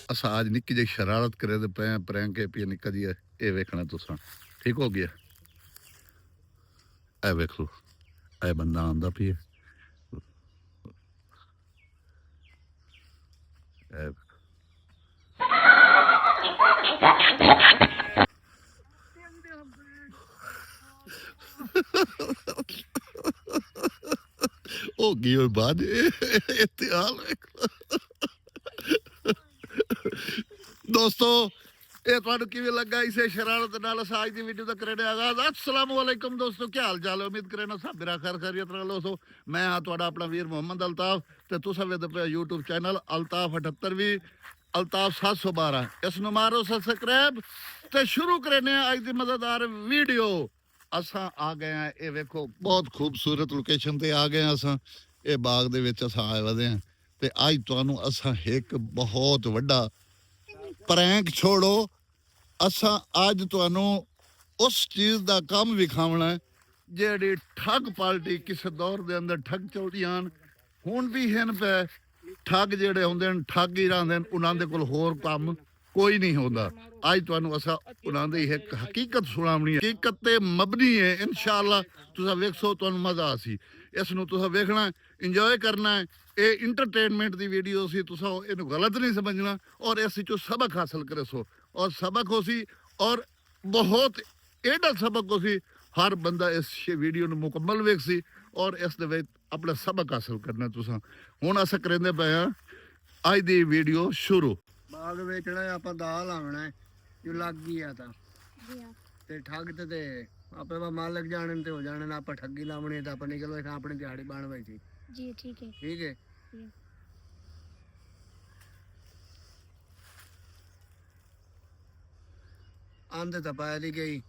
असा आज निक्की जी शरारत करे तो पे प्रैंक के पी निक्का जी ये वेखना तुसा ठीक हो गया ए वेख लो ए बंदा आंदा पी हो गई और बाद इत्तेहाल दोस्तों ये ਤੁਹਾਨੂੰ ਕਿਵੇਂ ਲੱਗਾ ਇਸੇ ਸ਼ਰਾਰਤ ਨਾਲ ਅੱਜ ਦੀ ਵੀਡੀਓ ਦਾ ਕਰਨੇ ਆਗਾਜ਼ अस्सलाम वालेकुम दोस्तों क्या हाल चाल है उम्मीद करना सब मेरा खैर खैरियत रहो दोस्तों मैं हाँ ਤੁਹਾਡਾ ਆਪਣਾ ਵੀਰ ਮੁਹੰਮਦ ਅਲਤਾਫ ਤੇ ਤੁਸੀਂ ਵੇਖਦੇ ਪਏ YouTube ਚੈਨਲ ਅਲਤਾਫ 78ਵੀਂ ਅਲਤਾਫ 712 ਇਸ ਨੂੰ ਮਾਰੋ ਸਬਸਕ੍ਰਾਈਬ ਤੇ ਸ਼ੁਰੂ ਕਰਨੇ ਆ ਅੱਜ ਦੀ ਮਜ਼ੇਦਾਰ ਵੀਡੀਓ ਅਸਾਂ ਆ ਗਏ ਆ ਇਹ ਵੇਖੋ ਬਹੁਤ ਖੂਬਸੂਰਤ ਲੋਕੇਸ਼ਨ ਤੇ ਆ ਗਏ ਆ ਅਸਾਂ ਇਹ ਬਾਗ ਦੇ ਵਿੱਚ ਅਸਾਂ ਆਏ ਵਦੇ ਆ ਤੇ ਅੱਜ ਤੁਹਾਨੂੰ ਅਸਾਂ ਇੱਕ ਬਹੁਤ ਵੱਡਾ प्रैंक छोड़ो असा अज तुहानू उस चीज़ का काम विखावना है जेड़ी ठग पार्टी किसी दौर के अंदर ठग चलदियां हुण भी हैं पे ठग जेड़े हुंदे न ठग ही रहिंदे न उन्हां दे कोल होर काम कोई नहीं होंदा अज तुहानू असा उन्हां दी एक हकीकत सुणावनी है हकीकत ते मबनी है इंशाअल्लाह तुसां वेखसो तुहानू मज़ा आसी इस नूं तुसां वेखना इंजॉय करना है ये इंटरटेनमेंट की वीडियो सी तुसा इनू गलत नहीं समझना और इस सबक हासिल करे सो और सबक हो सी और बहुत एडा सबक हो सी हर बंदा इस वीडियो नू मुकम्मल वेख सी और इस दे विच अपना सबक हासिल करना तुसा हुण अस करेंदे पए हां अज दी वीडियो शुरू बाग वेचना आपां दाल लावना है जो लग गया था ते ठग ते आपे मालिक जाने ते हो जाने आपां ठगी लावनी ते आपां निकल वे अपनी दिहाड़ी बन वई थी जी ठीक है ठीक है आंदे तो पाया गई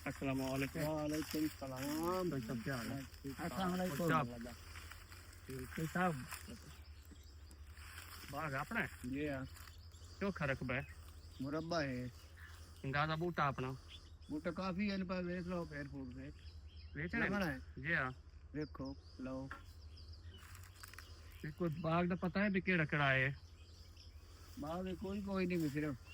अस्सलामुअलैकुम वालेकुम सलाम भाई सब क्या हाल है अस्सलाम वालेकुम साहब बाग अपना है ये चोखा रकबा है मुरब्बा है अंदाजा बूटा अपना बूटा काफी है इन पर देख लो पेड़ फूल से बेचना लगना है जी हाँ देखो लो कोई बाग का पता है भी केड़ा केड़ा है बाग कोई कोई नहीं सिर्फ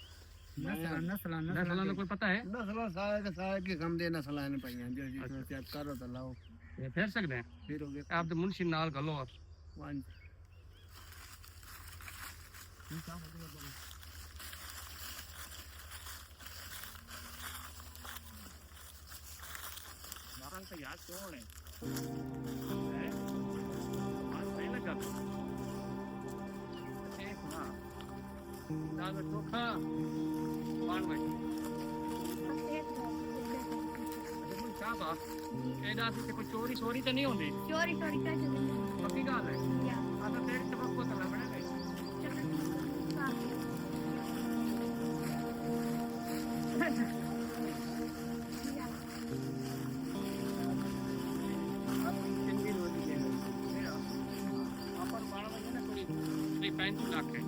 नस्ल कोई पता है नस्ल सारे की कम दे नस्ल ने पईयां जो जो चेक करो तो लाओ ये फेर सकते हैं फिर हो गए आप तो मुंशी नाल गलो आप वन मारन तो याद कौन है आज सही लगा एक ना दादा चोखा पान भाई साहब एडा से कोई चोरी चोरी तो नहीं होती चोरी चोरी कर दे पक्की गल है या आ तो तेरे सबक को तला बना है कितनी रोटी है मेरा अपन बाण में ना थोड़ी 35 लाख है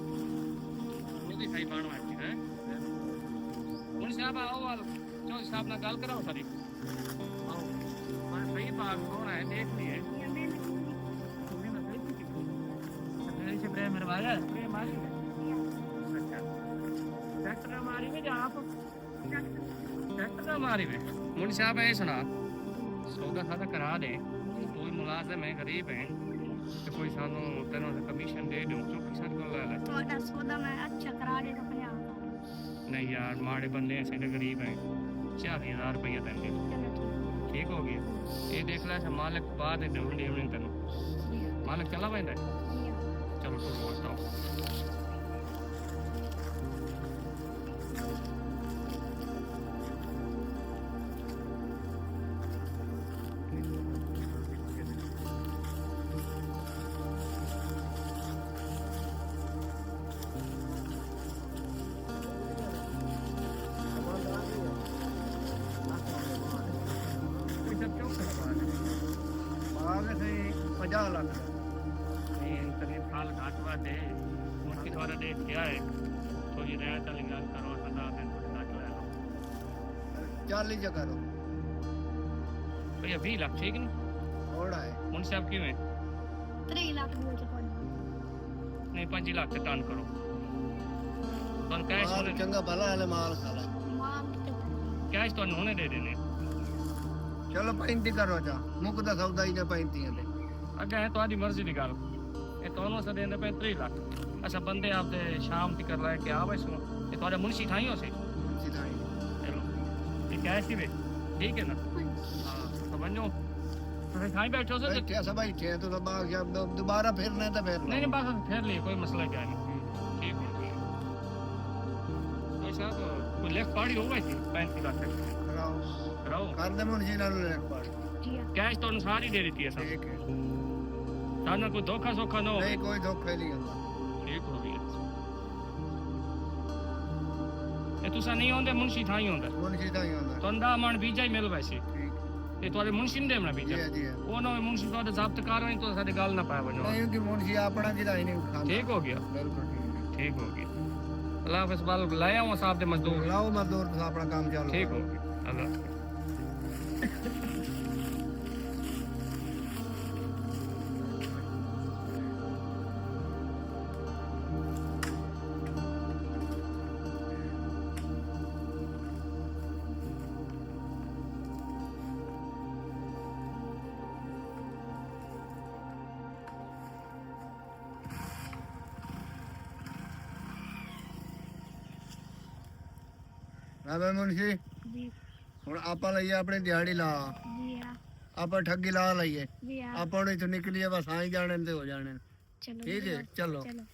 वो भी सही बाण है ठीक है मुन साहब आओ वाल चो साहब ना गल कराओ सारी आओ पर सही बात कौन है देख लिए या मैंने से प्रेम मरवाया प्रेम मारी अच्छा डॉक्टर मारी में जा आप डॉक्टर मारी में मुन साहब है सुना सौदा सादा करा दे कोई मुलाजिम है गरीब है तो कोई सानू तेनों कमीशन दे दूं तो किसान को ले ले थोड़ा सौदा मैं अच्छा करा दे तो 50 नहीं यार माड़े बंदे ऐसे तो गरीब हैं 40,000 रुपया देंगे ठीक हो गया ये देख ले मालिक बाद ढूंढ ढूंढ तेनों मालिक चला पैंदा चलो तुम बताओ 50 ਲੱਖ ਦਾ नहीं करीब साल घाट हुआ दे मुझकी द्वारा देख क्या है थोड़ी रियायत वाली गल करो सदा दिन थोड़ी घाट ले लो 40 ਚ ਕਰੋ भैया 20 लाख ठीक नहीं ਥੋੜਾ ਹੈ मुंशी साहब क्यों है 3 ਲੱਖ ਦੀ ਵਿੱਚ ਕੋਈ नहीं 5 लाख से टर्न करो तो कैश ਮਾਲ होने ਚੰਗਾ ਭਲਾ ਵਾਲੇ ਮਾਲ ਖਾ ਲੈ ਮਾਂ ਤੇ कैश तो होने दे देने ਚਲੋ 35 ਕਰੋ ਜਾ ਮੁੱਕਦਾ ਸੌਦਾ ਹੀ ਨੇ 35 ਤੇ अगे है तुम्हारी मर्जी की गल ये दोनों से देने पे 3 लाख अच्छा बंदे आप दे शाम तक कर रहे कि आ भाई सुनो ये तुम्हारे मुंशी ठाई हो से ਸਿਧਾਈ चलो ये कैश ही वे ठीक है ना हाँ तो बनो तो ठाई बैठो से ਬੈਠੇ ਸਭ ਬੈਠੇ ਤੂੰ ਤਾਂ ਬਾਗ ਜਾ ਦੁਬਾਰਾ ਫਿਰਨੇ ਤਾਂ ਫਿਰ नहीं नहीं बात फिर लिए कोई मसला क्या नहीं ठीक हो गया तो साहब कोई लेफ्ट पार्टी होगा इसी 35 लाख तक ਕਰਾਓ कराओ ਕਰਦੇ ਮੁੰਜੀ ਨਾਲ ਲੈ ਪਾੜ ਜੀ ਆ कैश तो अनुसार ही दे देती है सब ਠੀਕ है ताना कोई धोखा सोखा ना हो ਨਹੀਂ ਕੋਈ ਧੋਖਾ ਨਹੀਂ ਹੁੰਦਾ ठीक हो गया ये तुसा नहीं होंदे मुंशी ठाई होंदा ਮੁੰਜੀ ਤਾਂ ਹੀ ਹੁੰਦਾ तो अंदा मन बीजा ही मिल वैसे ਠੀਕ ये तुम्हारे मुंशी ने देना बीजा ਜੀ ਹੈ, ਜੀ ਹੈ। वो ना मुंशी तो जब्त कर रहे तो साडी गल ना पाए बनो ਨਹੀਂ ਕਿ ਮੁੰਜੀ ਆਪਣਾ ਕਿਦਾ ਹੀ ਨਹੀਂ ਖਾਂਦਾ ठीक हो गया ਬਿਲਕੁਲ ठीक हो गया अल्लाह हाफिज बाल लाया हूं साहब दे मजदूर ਲਾਓ ਮਜ਼ਦੂਰ ਤੁਸੀਂ ਆਪਣਾ ਕੰਮ ਚਾਲੂ ठीक हो गया अल्लाह ਰਾਵੇ ਮੁੰਜੀ ਜੀ ਹੁਣ ਆਪਾਂ ਲਈਏ ਆਪਣੀ ਦਿਹਾੜੀ ਲਾ ਜੀ ਆ ਆਪਾਂ ਠੱਗੀ ਲਾ ਲਈਏ ਜੀ ਆ ਆਪਾਂ ਹੁਣ ਇੱਥੋਂ ਨਿਕਲੀਏ ਬਸ ਆਈ ਜਾਣੇ ਤੇ ਹੋ ਜਾਣੇ ਚਲੋ ਠੀਕ ਹੈ ਚਲੋ ਚਲੋ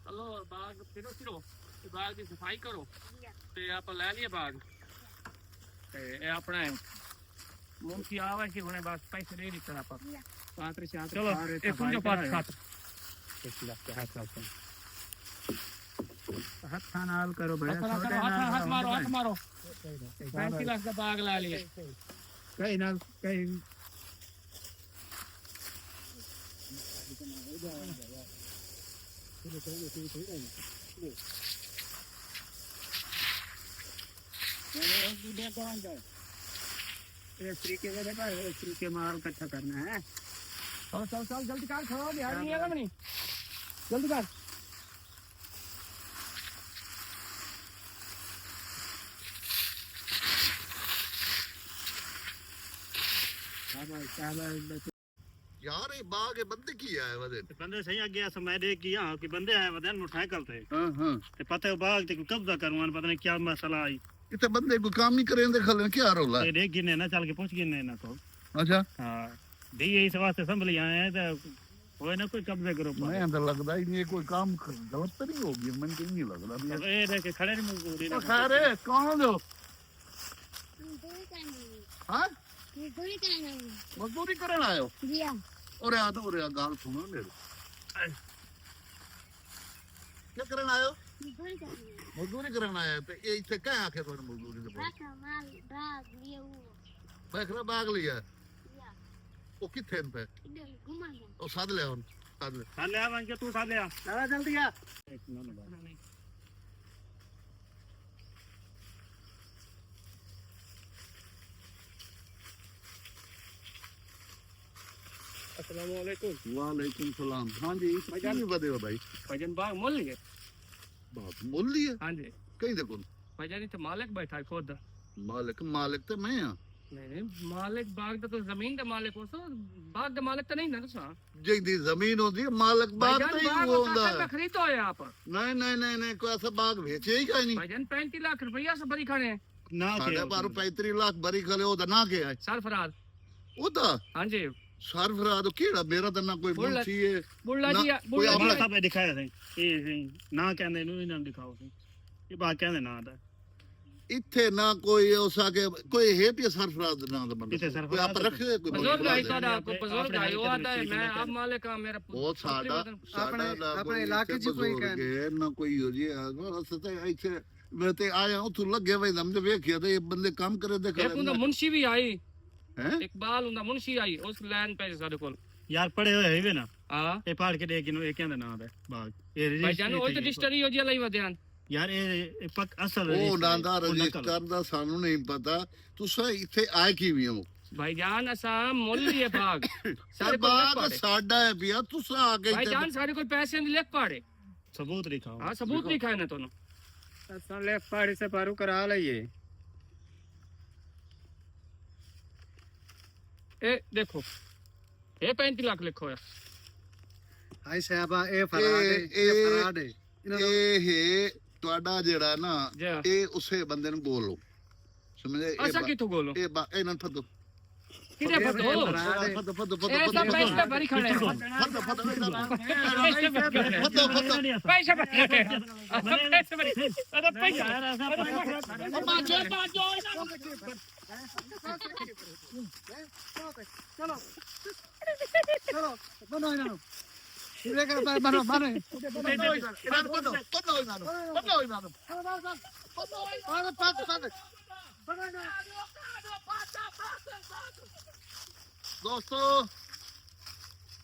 चलो बाग फिरो फिरो ते बाग दी सफाई करो ਜੀ ਆ ते आप ले लिए बाग ते ये अपना मुंशी आवे कि हुने बस पैसे दे दिते आप जी आ पात्र शात्र चलो एक कुंजो पात्र खातर ਹੱਥ ਨਾਲ ਕਰੋ ਬੜਾ हाथ मारो 35 लाख का बाग ला लिए ਕਈ ਨਾਲ ਕਈ इस तरीके से देखा इस तरीके माल इकट्ठा करना है चल चल चल जल्दी कर खड़ा हो बिहार नहीं आएगा मनी जल्दी कर ਯਾਰ ਇਹ ਬਾਗ ਇਹ ਬੰਦੇ ਕੀ ਆਇਆ ਵਦੇ बंदे सही आ गया समय देख कि हाँ कि बंदे आए वदन उठाए कल थे ਹਾਂ ਹਾਂ ते पता है बाग ते कब्जा करवान पता नहीं क्या मसला आई ਇੱਥੇ ਬੰਦੇ ਕੋਈ ਕੰਮ ਨਹੀਂ ਕरेंगे खलन क्या रोला ते देख गिने ना चल के पूछ गिने ना तो अच्छा हाँ दी इस वास्ते संभली आए हैं तो होए ना कोई कब्जे करो पर मैं तो लगदा ही नहीं कोई काम गलत तो नहीं होगी मन को नहीं लगदा भी अब ये देख के खड़े नहीं मजदूरी ओ खैर है कौन हो मजदूरी करनी हां मजदूरी करनी मजदूरी करन आयो जी आ और आ तो और गाल सुनो मेरे क्या करन आयो मजदूरी करनी मजदूरी करन आया तो ये इथे क्या आखे तो मजदूरी दे राखा माल बाग लिए वो पैखरा बाग लिया जी आ वो किथे पे इधर घुमाएंगे ओ साध ले हुन साध ले साले आ बन के तू साले आ ਚਲਾ ਜਲਦੀ ਆ एक मिनट बाद अस्सलाम वालेकुम वालेकुम सलाम हां जी क्या बदे हो भाई भजन बाग मोल लिए बात मोल लिया हाँ जी कहीं देखो भजन इथे मालिक बैठा है खुद मालिक मालिक तो मैं हां नहीं मालिक बाग दा तो जमीन दा मालिक हो सो बाग दा मालिक तो नहीं ना तुसा जिंदी जमीन होती है मालिक बाग तो ही वो होता है खरीदो है आप नहीं नहीं नहीं नहीं कोई ऐसा बाग बेचे ही कहीं नहीं भजन 35 लाख रुपया से बरी खड़े हैं ना के साढ़े 35 लाख बरी खले ओदा ना के है सरफराज ओदा हाँ जी सरफराज केड़ा मेरा तो ना कोई बुल्ला- मुंशी है बुल्ला ना, जी कोई बुल्ला अपना जी सब दिखाया थे ये ना कहंदे नु ना दिखाओ थे ये बात कहंदे ना दा ਇੱਥੇ ਨਾ ਕੋਈ ਉਸ ਆ ਕੇ ਕੋਈ ਹੈ ਵੀ ਸਰਫਰਾਜ਼ ਦੇ ਨਾਂ ਦਾ ਬੰਦਾ ਕਿਤੇ ਕੋਈ ਸਰਫਰਾਜ਼ ਆਪ ਰੱਖਿਓ ਕੋਈ ਬਜ਼ੁਰਗ ਆਈ ਬੰਦਾ। ਤੁਹਾਡਾ ਕੋਈ ਬਜ਼ੁਰਗ ਆਈ ਉਹ ਆਦਾ ਹੈ ਮੈਂ ਆਪ ਮਾਲਿਕ ਹਾਂ ਮੇਰਾ ਬਹੁਤ ਸਾਡਾ ਆਪਣੇ ਇਲਾਕੇ 'ਚ ਕੋਈ ਕਹਿ ਨਾ ਕੋਈ ਹੋ ਜੀ ਅਸਾਂ ਤਾਂ ਇੱਥੇ ਮੈਂ ਤੇ ਆਇਆ ਉੱਥੋਂ ਲੱਗੇ ਬਈ ਦਮ ਤੇ ਵੇਖਿਆ ਤੇ ਇਹ ਬੰਦੇ ਕੰਮ करे ਦੇ ਇੱਕ ਹੁੰਦਾ ਮੁਨਸ਼ੀ ਵੀ ਆਈ ਹੈ ਇਕਬਾਲ ਹੁੰਦਾ ਮੁਨਸ਼ੀ ਆਈ ਉਸ ਲੈਣ ਪੈ ਸਾਡੇ ਕੋਲ ਯਾਰ ਪੜੇ ਹੋਏ ਹੈਗੇ ਨਾ ਹਾਂ ਇਹ ਪਾੜ ਕੇ ਦੇਖ ਇਹਨੂੰ ਇਹ ਕਹਿੰਦਾ ਨਾਂ ਦਾ ਬਾਗ ਇਹ ਭਾਈ ਜਾਨ ਉਹ ਤੇ ਰਜਿਸਟਰੀ ਹੋ ਜੀ ਲਈ ਵਧਿਆਨ ਯਾਰ ਇਹ ਪੱਕ ਅਸਲ ਉਹ ਨਾਂ ਦਾ ਰਜਿਸਟਰ ਦਾ ਸਾਨੂੰ ਨਹੀਂ ਪਤਾ ਤੁਸੀਂ ਇੱਥੇ ਆਏ ਕਿਵੇਂ ਹੋ ਭਾਈਜਾਨ ਅਸਾਂ ਮੁੱਲ ਹੀ ਹੈ ਬਾਗ ਸਾਡੇ ਕੋਲ ਬਾਗ ਪਾੜੇ ਸਾਡਾ ਹੈ ਵੀ ਤੁਸੀਂ ਆ ਕੇ ਇੱਥੇ ਭਾਈਜਾਨ ਸਾਡੇ ਕੋਲ ਪੈਸੇ ਨਹੀਂ ਲਿਖ ਪਾੜੇ ਸਬੂਤ ਦਿਖਾਓ ਹਾਂ ਸਬੂਤ ਲਿਖਾਏ ਨੇ ਤੁਹਾਨੂੰ ਅਸਾਂ ਲੈ ਪਾੜੀ ਸੇ ਪਾਰੂ ਕਰਾ ਲਈਏ ਇਹ ਦੇਖੋ ਇਹ 35 ਲੱਖ ਲਿਖੋ ਹੈ ਹਾਈ ਸਾਹਿਬਾ ਇਹ ਫਰਾਡ ਹੈ ਇਹ ਤੁਹਾਡਾ ਜਿਹੜਾ ਨਾ ਜੀ। ਇਹ ਉਸੇ ਬੰਦੇ ਨੂੰ ਬੋਲੋ ਸਮਝੇ ਅਸਾਂ ਕਿੱਥੋਂ ਬੋਲੋ ਇਹਨਾਂ ਫਦੋ ਕਿਹਦੇ ਫਦੋ ਫਦੋ ਫਦੋ ਇਹ ਤਾਂ ਪੈਸੇ ਤਾਂ ਬੜੀ ਖੜੇ ਫਦੋ ਫਦੋ ਪੈਸੇ ਬੜੀ ਪੈਸੇ ਬੜੀ ਅਦਾ ਪੈਸਾ ਚਲੋ ਬਨੋ ਇਹਨਾਂ ਨੂੰ ਇਹ ਕਰ ਬਨੋ ਬਨੋ ਦੋਸਤੋ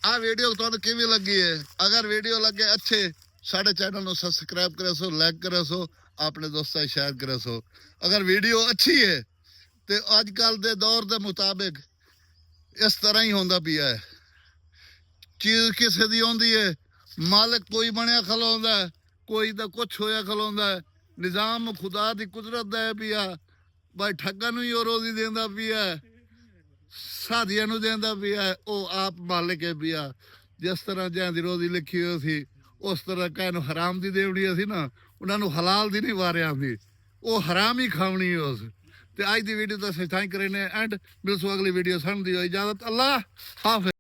ਆ ਵੀਡੀਓ ਤੁਹਾਨੂੰ ਕਿਵੇਂ ਲੱਗੀ ਹੈ ਅਗਰ ਵੀਡੀਓ ਲੱਗੇ ਅੱਛੇ ਸਾਡੇ ਚੈਨਲ ਨੂੰ ਸਬਸਕ੍ਰਾਈਬ ਕਰਿਓ ਸੋ ਲਾਈਕ ਕਰਿਓ ਸੋ ਆਪਣੇ ਦੋਸਤਾਂ ਨਾਲ ਸ਼ੇਅਰ ਕਰਿਓ ਸੋ ਅਗਰ ਵੀਡੀਓ ਅੱਛੀ ਹੈ ਤੇ ਅੱਜ ਕੱਲ ਦੇ ਦੌਰ ਦੇ ਮੁਤਾਬਿਕ ਇਸ ਤਰ੍ਹਾਂ ਹੀ ਹੁੰਦਾ ਪਿਆ ਹੈ ਚੀਜ਼ ਕਿਸੇ ਦੀ ਆਉਂਦੀ ਹੈ ਮਾਲਕ ਕੋਈ ਬਣਿਆ ਖਲੋਂਦਾ ਕੋਈ ਦਾ ਕੁਛ ਹੋਇਆ ਖਲੋਂਦਾ ਨਿਜ਼ਾਮ ਖੁਦਾ ਦੀ ਕੁਦਰਤ ਦਾ ਹੈ ਪਿਆ ਭਾਈ ਠੱਗਾਂ ਨੂੰ ਹੀ ਉਹ ਰੋਜ਼ੀ ਦਿੰਦਾ ਪਿਆ ਸਾਧੀਆਂ ਨੂੰ ਦਿੰਦਾ ਪਿਆ ਉਹ ਆਪ ਮਾਲਕ ਹੈ ਪਿਆ ਜਿਸ ਤਰ੍ਹਾਂ ਜਾਂ ਦੀ ਰੋਜ਼ੀ ਲਿਖੀ ਹੋਈ ਸੀ ਉਸ ਤਰ੍ਹਾਂ ਕਹਿ ਨੂੰ ਹਰਾਮ ਦੀ ਦੇਵੜੀ ਸੀ ਨਾ ਉਹਨਾਂ ਨੂੰ ਹਲਾਲ ਦੀ ਨਹੀਂ ਵਾਰਿਆ ਸੀ ਉਹ ਹਰਾਮ ਹੀ ਖਾਵਣੀ ਉਸ ਤੇ ਅੱਜ ਦੀ ਵੀਡੀਓ ਦਾ ਸਥਾਈ ਕਰੇ ਨੇ ਐਂਡ ਮਿਲਸੋ ਅਗਲੀ ਵੀਡੀਓ ਸਾਨੂੰ ਦਿਓ ਇਜਾਜ਼ਤ ਅੱਲਾ ਹਾਫਿਜ਼